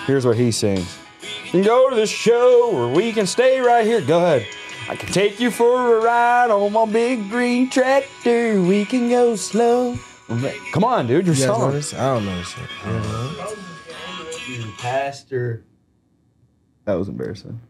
Here's what he sings. Go to the show or we can stay right here. Go ahead. I can take you for a ride on my big green tractor. We can go slow. Come on, dude. You're song. I don't know this shit. Pastor. That was embarrassing.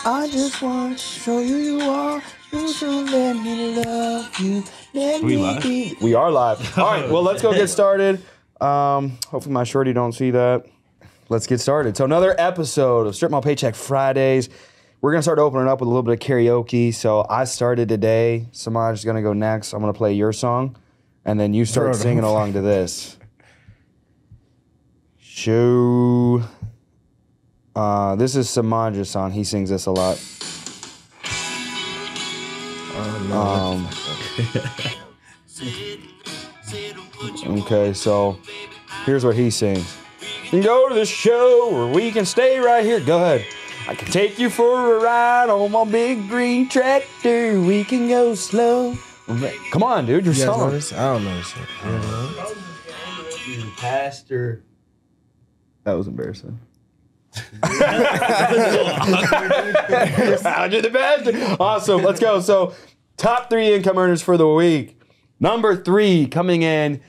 I just want to show you are. You should let me love you. We are live. All right, well, let's go get started. Hopefully my shorty don't see that. Let's get started. So another episode of Strip Mall Paycheck Fridays. We're going to start opening up with a little bit of karaoke. So I started today. Samaj is going to go next. I'm going to play your song. And then you start singing along to this. Show. This is Samaj's song. He sings this a lot. Okay, so here's what he sings. Go to the show or we can stay right here. Go ahead. I can take you for a ride on my big green tractor. We can go slow. Come on, dude. Your song. I don't know this shit. Pastor. That was embarrassing. Awesome. Let's go. So, top 3 income earners for the week. Number 3 coming in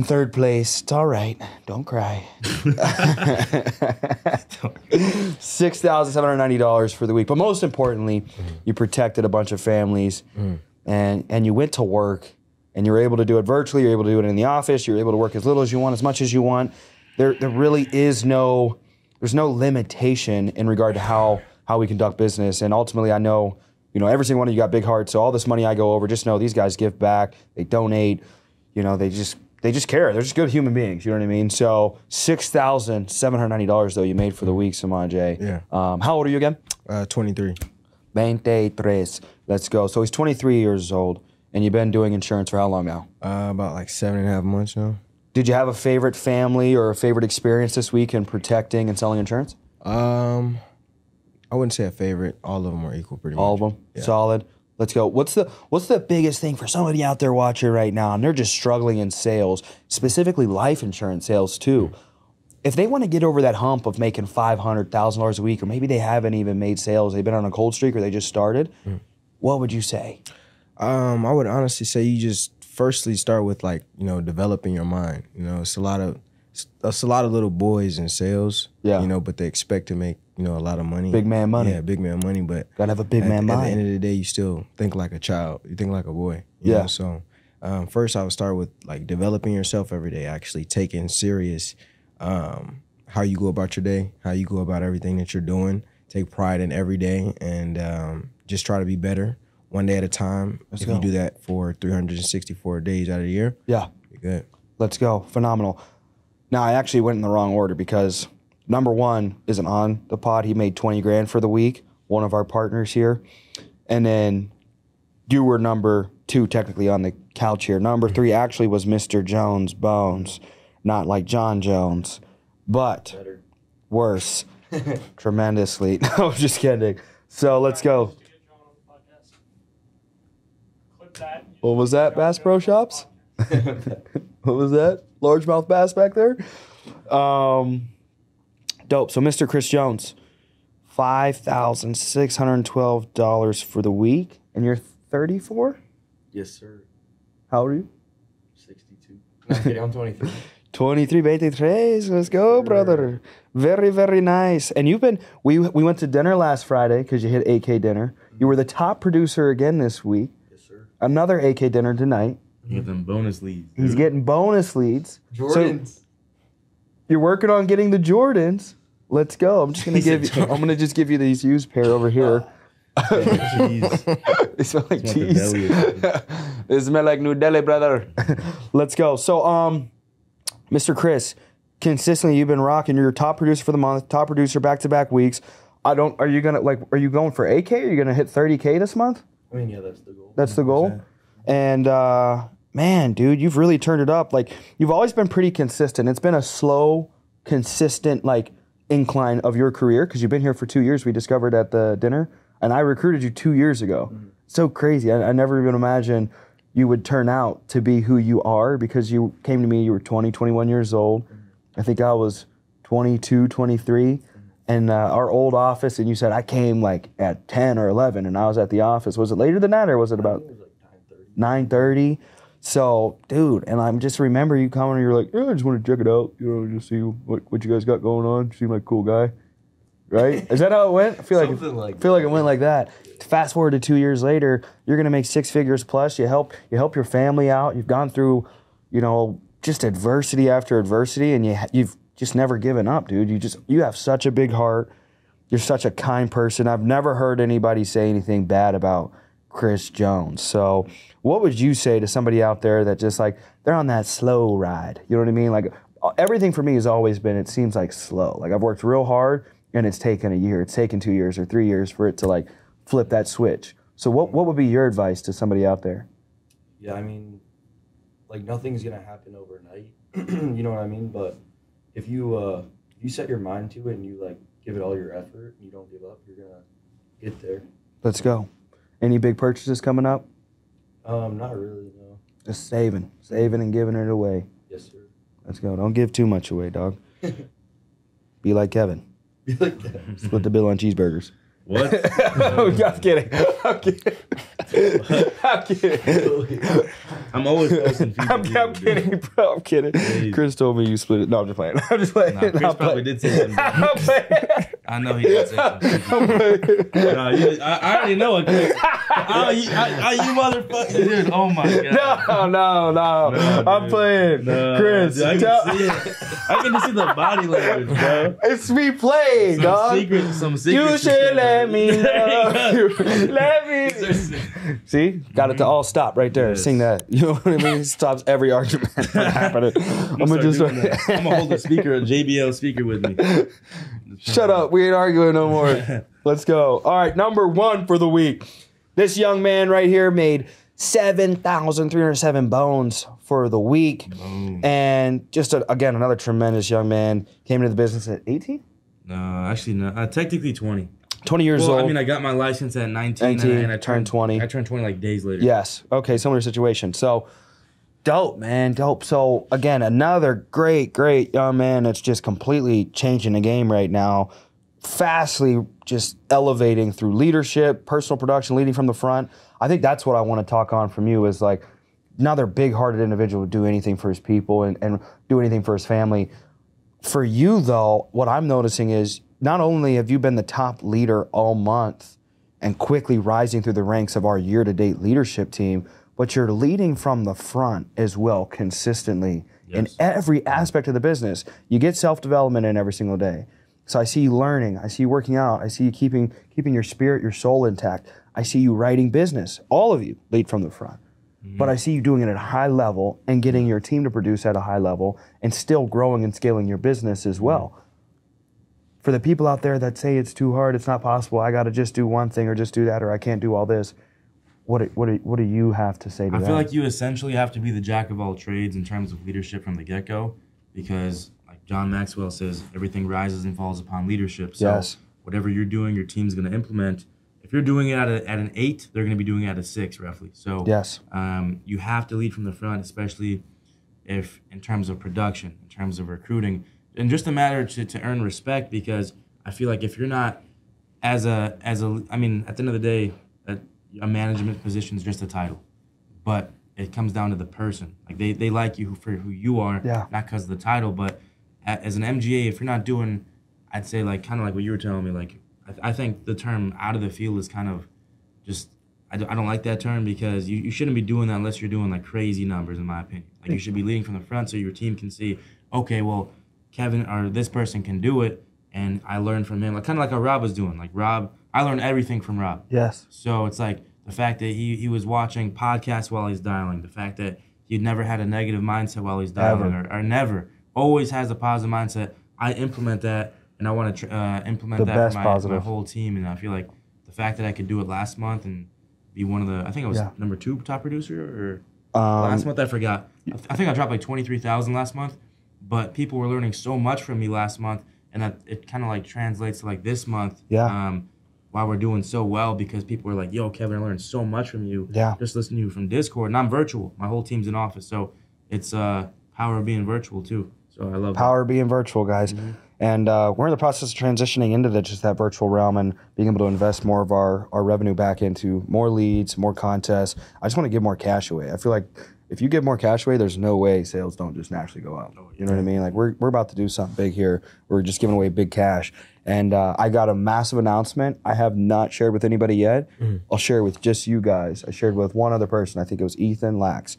third place. It's all right. Don't cry. $6,790 for the week. But most importantly, you protected a bunch of families and you went to work and you were able to do it virtually. You're able to do it in the office. You're able to work as little as you want, as much as you want. There really is there's no limitation in regard to how we conduct business. And ultimately, I know, every single one of you got big hearts. So all this money I go over, just know these guys give back. They donate. They just care. They're just good human beings. You know what I mean? So $6,790 though you made for the week, Samaj. Yeah. How old are you again? 23. 23. Let's go. So he's 23 years old, and you've been doing insurance for how long now? About like 7.5 months now. Did you have a favorite family or a favorite experience this week in protecting and selling insurance? I wouldn't say a favorite. All of them are equal, pretty much. All of them? Yeah. Solid. Let's go. What's the biggest thing for somebody out there watching right now, and they're just struggling in sales, specifically life insurance sales too? If they want to get over that hump of making $500,000 a week, or maybe they haven't even made sales, they've been on a cold streak or they just started, what would you say? I would honestly say you just firstly start with developing your mind. It's a lot of little boys in sales. Yeah. But they expect to make a lot of money. Big man money. Yeah, big man money. But gotta have a big man mind. At the end of the day, you still think like a child. You think like a boy. You know? So first, I would start with developing yourself every day. Actually taking serious how you go about your day, how you go about everything that you're doing. Take pride in every day, and just try to be better. One day at a time. If you do that for 364 days out of the year, you're good. Let's go. Phenomenal. Now, I actually went in the wrong order because number 1 isn't on the pod. He made 20 grand for the week, one of our partners here. And then you were number 2 technically on the couch here. Number 3 actually was Mr. Jones Bones, not like John Jones, but worse. Tremendously. No, I'm just kidding. So let's go. What was that, Bass Pro Shops? What was that? Largemouth bass back there? Dope. So Mr. Chris Jones, $5,612 for the week. And you're 34? Yes, sir. How old are you? 62. No, I'm kidding. I'm 23. 23. Let's go, brother. Very, very nice. And we went to dinner last Friday because you hit AK dinner. You were the top producer again this week. Another AK dinner tonight. You get them bonus leads. Dude. He's getting bonus leads. Jordans. So you're working on getting the Jordans. Let's go. I'm just gonna give you these used pair over here. They smell like cheese. They smell like New Delhi, brother. Let's go. So, Mr. Chris, consistently you've been rocking. You're top producer for the month. Top producer back-to-back weeks. Are you going for AK? Or are you gonna hit 30K this month? I mean, yeah, that's the goal. That's the goal. And man, dude, you've really turned it up. You've always been pretty consistent. It's been a slow, consistent, incline of your career, because you've been here for 2 years, we discovered at the dinner, and I recruited you 2 years ago. So crazy. I never even imagined you would turn out to be who you are, because you came to me, you were 20, 21 years old. I think I was 22, 23. And our old office, and you said I came like at 10 or 11, and I was at the office. Was it later than that, or was it about 9:30? So, dude, and I just remember you coming, and you're like, I just want to check it out, just see what you guys got going on. You seem like a cool guy, right? Is that how it went? I feel like it went like that. Fast forward to 2 years later, you're gonna make 6 figures plus. You help your family out. You've gone through, just adversity after adversity, and you've just never given up, dude. You have such a big heart. You're such a kind person. I've never heard anybody say anything bad about Chris Jones. So what would you say to somebody out there that just like, they're on that slow ride? You know what I mean? Like, everything for me has always been, it seems like slow. Like, I've worked real hard, and it's taken a year. It's taken 2 years or 3 years for it to like flip that switch. So what would be your advice to somebody out there? Yeah, I mean, like, nothing's gonna happen overnight. You know what I mean? But if you set your mind to it and you like give it all your effort and you don't give up, you're gonna get there. Let's go. Any big purchases coming up? Not really, no. Just saving and giving it away. Yes, sir. Let's go. Don't give too much away, dog. Be like Kevin. Be like that. Split the bill on cheeseburgers. What? I'm kidding. I'm kidding. I'm always posting feedback. I'm kidding, bro. I'm kidding. Please. Chris told me you split it. No, I'm just playing. I'm just playing. Nah, Chris probably did say something. I'm playing. I know he did say something. I already know it. You motherfucker. Dude, oh my God. No. I'm playing. No, Chris, dude, I can see it. I can just see the body language, bro. It's me playing, dog. Some secret. You should let me know. Let me. See? Got it to all stop right there. Yes. Sing that. You know what I mean? It stops every argument from happening. I'm gonna hold a speaker, a JBL speaker with me. Shut up. We ain't arguing no more. Let's go. All right, number 1 for the week. This young man right here made 7,307 bones for the week. Boom. And just, again, another tremendous young man. Came into the business at 18? No, actually, no. Technically 20. 20 years old. I mean, I got my license at 19 and I turned 20. I turned 20 like days later. Yes. Okay, similar situation. So, dope, man. Dope. So, again, another great young man that's just completely changing the game right now. Fastly just elevating through leadership, personal production, leading from the front. I think that's what I want to talk on from you is like another big-hearted individual would do anything for his people and do anything for his family. For you, though, what I'm noticing is not only have you been the top leader all month and quickly rising through the ranks of our year-to-date leadership team, but you're leading from the front as well consistently in every aspect of the business. You get self-development in every single day. So I see you learning. I see you working out. I see you keeping your spirit, your soul intact. I see you writing business. All of you lead from the front. Mm-hmm. But I see you doing it at a high level and getting your team to produce at a high level and still growing and scaling your business as well. For the people out there that say it's too hard, it's not possible, I got to just do one thing or just do that or I can't do all this, what do you have to say to that? I feel like you essentially have to be the jack of all trades in terms of leadership from the get-go because, like John Maxwell says, everything rises and falls upon leadership. So whatever you're doing, your team's going to implement. If you're doing it at an 8, they're going to be doing it at a 6, roughly. So you have to lead from the front, especially if in terms of production, in terms of recruiting, and just a matter to earn respect because I feel like if you're not I mean, at the end of the day, a management position is just a title, but it comes down to the person. Like they like you for who you are, not because of the title. But as an MGA, if you're not doing, I'd say like kind of like what you were telling me. Like I think the term out of the field is kind of just I don't like that term because you shouldn't be doing that unless you're doing like crazy numbers, in my opinion. Like you should be leading from the front so your team can see, okay, well, Kevin or this person can do it, and I learned from him. Like kind of like how Rob was doing. Like Rob, I learned everything from Rob. Yes. So it's like the fact that he was watching podcasts while he's dialing, the fact that he'd never had a negative mindset while he's dialing, or never, always has a positive mindset. I implement that, and I want to implement that for my whole team. And I feel like the fact that I could do it last month and be one of the, I think I was number 2 top producer, or last month, I forgot. I think I dropped like 23,000 last month, but people were learning so much from me last month, and that it kind of like translates to like this month. Yeah. Why we're doing so well, because people are like, yo, Kevin, I learned so much from you. Yeah. Just listening to you from Discord. And I'm virtual. My whole team's in office. So it's power of being virtual too. So I love power of being virtual, guys. Mm-hmm. And we're in the process of transitioning into just that virtual realm and being able to invest more of our revenue back into more leads, more contests. I just want to give more cash away. I feel like if you give more cash away, there's no way sales don't just naturally go up. You know what I mean? Like we're about to do something big here. We're just giving away big cash. And I got a massive announcement. I have not shared with anybody yet. Mm-hmm. I'll share with just you guys. I shared with one other person. I think it was Ethan Lax.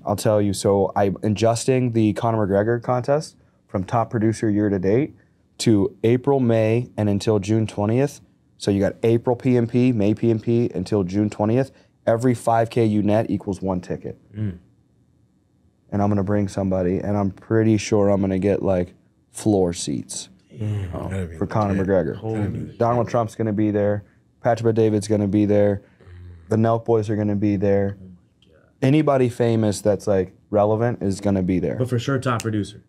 I'll tell you. So I'm adjusting the Conor McGregor contest from top producer year to date to April, May, and until June 20th. So you got April PMP, May PMP until June 20th. Every 5K you net equals one ticket. Mm. And I'm going to bring somebody, and I'm pretty sure I'm going to get like floor seats for Conor McGregor. Donald Trump's going to be there. Patrick David's going to be there. The Nelk Boys are going to be there. Anybody famous that's like relevant is going to be there. But for sure, top producer.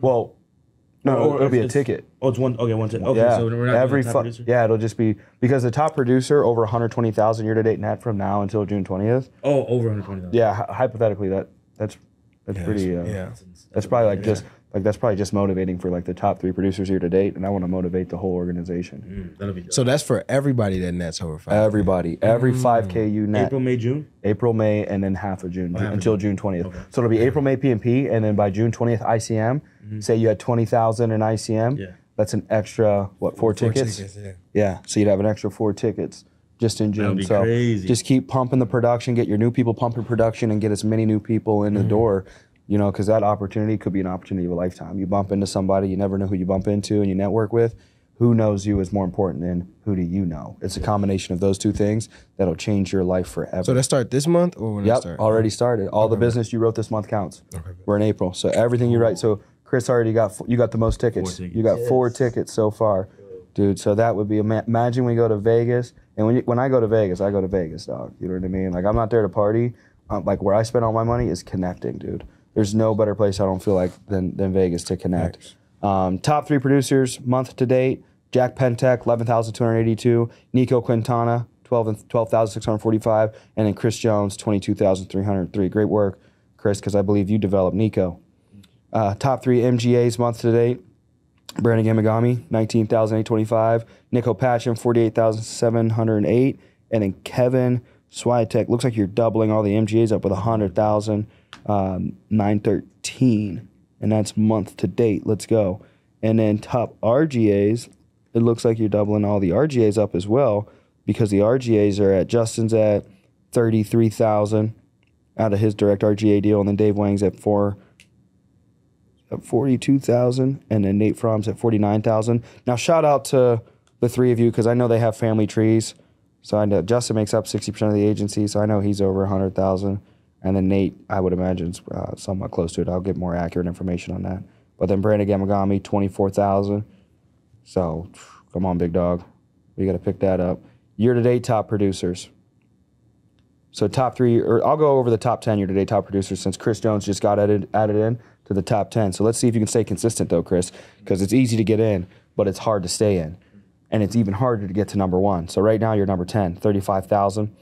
Well, no, it'll be a ticket. Oh, it's one. Okay, one ticket. Okay, yeah. so we're not doing top producer? Yeah, it'll just be because the top producer over 120,000 year to date net from now until June 20th. Oh, over 120,000. Yeah, hypothetically that's pretty. That's probably like that's probably just motivating for like the top 3 producers year to date, and I want to motivate the whole organization. That'll be good. So that's for everybody that nets over 5K. Everybody, every 5K you net. April, May, June. April, May, and then half of June until June 20th. Okay. So it'll be April, May, PMP, and then by June 20th ICM. Mm-hmm. Say you had 20,000 in ICM. Yeah. That's an extra 4 tickets? Yeah. So you'd have an extra 4 tickets just in June. That'd be so crazy. Just keep pumping the production, get your new people pumping production, and get as many new people in the door. You know, because that opportunity could be an opportunity of a lifetime. You bump into somebody, you never know who you bump into, and you network with. Who knows you is more important than who do you know. It's a combination of those 2 things that'll change your life forever. So that start this month or when it start? Already started. All the business you wrote this month counts. Okay. We're in April, so everything you write. So Chris already got the most tickets. 4 tickets. You got 4 tickets so far, dude. So that would be imagine we go to Vegas, and when I go to Vegas, dog. You know what I mean? Like I'm not there to party. Like where I spend all my money is connecting, dude. There's no better place I don't feel like than Vegas to connect. Top 3 producers month to date: Jack Pentek, 11,282; Nico Quintana, 12,645; and then Chris Jones, 22,303. Great work, Chris, because I believe you developed Nico. Top 3 MGAs month to date: Brandon Gamagami, 19,825; Nico Patcham, 48,708; and then Kevin Swiatek. Looks like you're doubling all the MGAs up with 100,000. 913, and that's month to date. Let's go. And then top RGAs, it looks like you're doubling all the RGAs up as well, because the RGAs are at Justin's at 33,000 out of his direct RGA deal, and then Dave Wang's at 42,000, and then Nate Fromm's at 49,000. Now shout out to the 3 of you, because I know they have family trees. So I know Justin makes up 60% of the agency, so I know he's over 100,000. And then Nate, I would imagine, is somewhat close to it. I'll get more accurate information on that. But then Brandon Gamagami, 24,000. So, come on, big dog. We got to pick that up. Year-to-date top producers. So top 3, or I'll go over the top 10 year-to-date top producers since Chris Jones just got added in to the top 10. So let's see if you can stay consistent, though, Chris, because it's easy to get in, but it's hard to stay in. And it's even harder to get to number 1. So right now you're number 10, 35,000.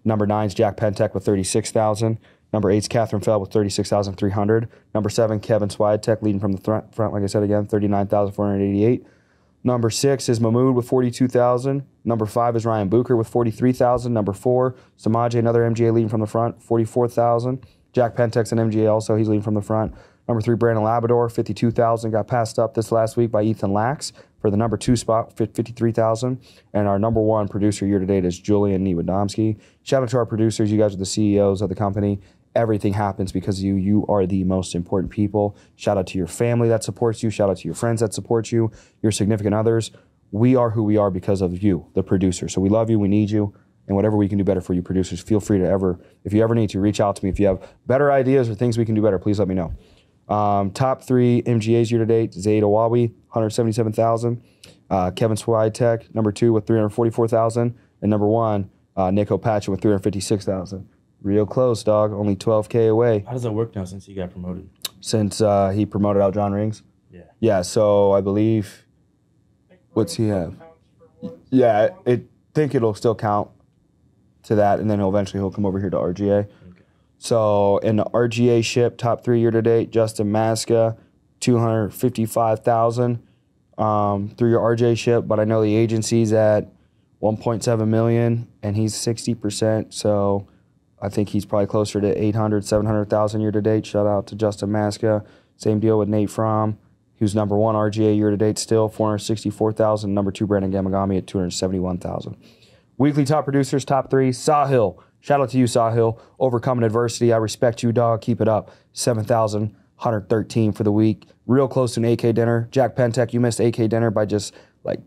Number 9's Jack Pentek with 36,000. Number 8's Catherine Feld with 36,300. Number 7, Kevin Swiatek leading from the front, like I said again, 39,488. Number 6 is Mahmoud with 42,000. Number 5 is Ryan Bucher with 43,000. Number 4, Samaje, another MGA leading from the front, 44,000. Jack Pentek's an MGA also, he's leading from the front. Number 3, Brandon Labrador, 52,000. Got passed up this last week by Ethan Lax for the number 2 spot, 53,000. And our number 1 producer year to date is Julian Niewiadomski. Shout out to our producers. You guys are the CEOs of the company. Everything happens because of you. You are the most important people. Shout out to your family that supports you. Shout out to your friends that support you, your significant others. We are who we are because of you, the producer. So we love you. We need you. And whatever we can do better for you producers, feel free to if you ever need to, reach out to me. If you have better ideas or things we can do better, please let me know. Top 3 MGAs year to date: Zaid Awawi, 177,000. Kevin Swiatek, number 2 with 344,000, and number 1, Nico Patcham with 356,000. Real close, dog. Only 12K away. How does that work now since he got promoted? Since he promoted out John Rings. Yeah, so I believe, what's he have? Yeah, I think it'll still count to that, and then he'll come over here to RGA. Okay. So in the RGA ship, top 3 year to date, Justin Masca, $255,000 through your RJ ship, but I know the agency's at $1.7 million, and he's 60%, so I think he's probably closer to $800,000, $700,000 year to date. Shout out to Justin Masca. Same deal with Nate Fromm. He was number 1 RGA year to date still, $464,000. Number 2, Brandon Gamagami at $271,000. Weekly top producers, top 3, Sahil. Shout out to you, Sahil. Overcoming adversity. I respect you, dog. Keep it up. 7,113 for the week. Real close to an AK dinner. Jack Pentek, you missed AK dinner by just like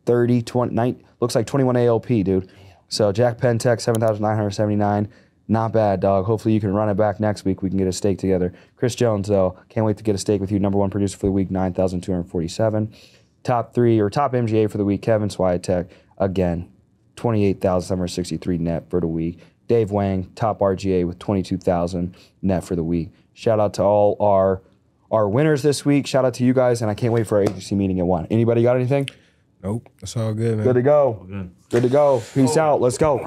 30, 20, looks like 21 ALP, dude. So Jack Pentek, 7,979. Not bad, dog. Hopefully you can run it back next week. We can get a steak together. Chris Jones, though, can't wait to get a steak with you. Number 1 producer for the week, 9,247. Top MGA for the week, Kevin Swiatek, again, 28,763 net for the week. Dave Wang, top RGA with 22,000 net for the week. Shout out to all our winners this week. Shout out to you guys, and I can't wait for our agency meeting at 1. Anybody got anything? Nope. That's all good, man. Good to go. Good to go. Peace out. Let's go.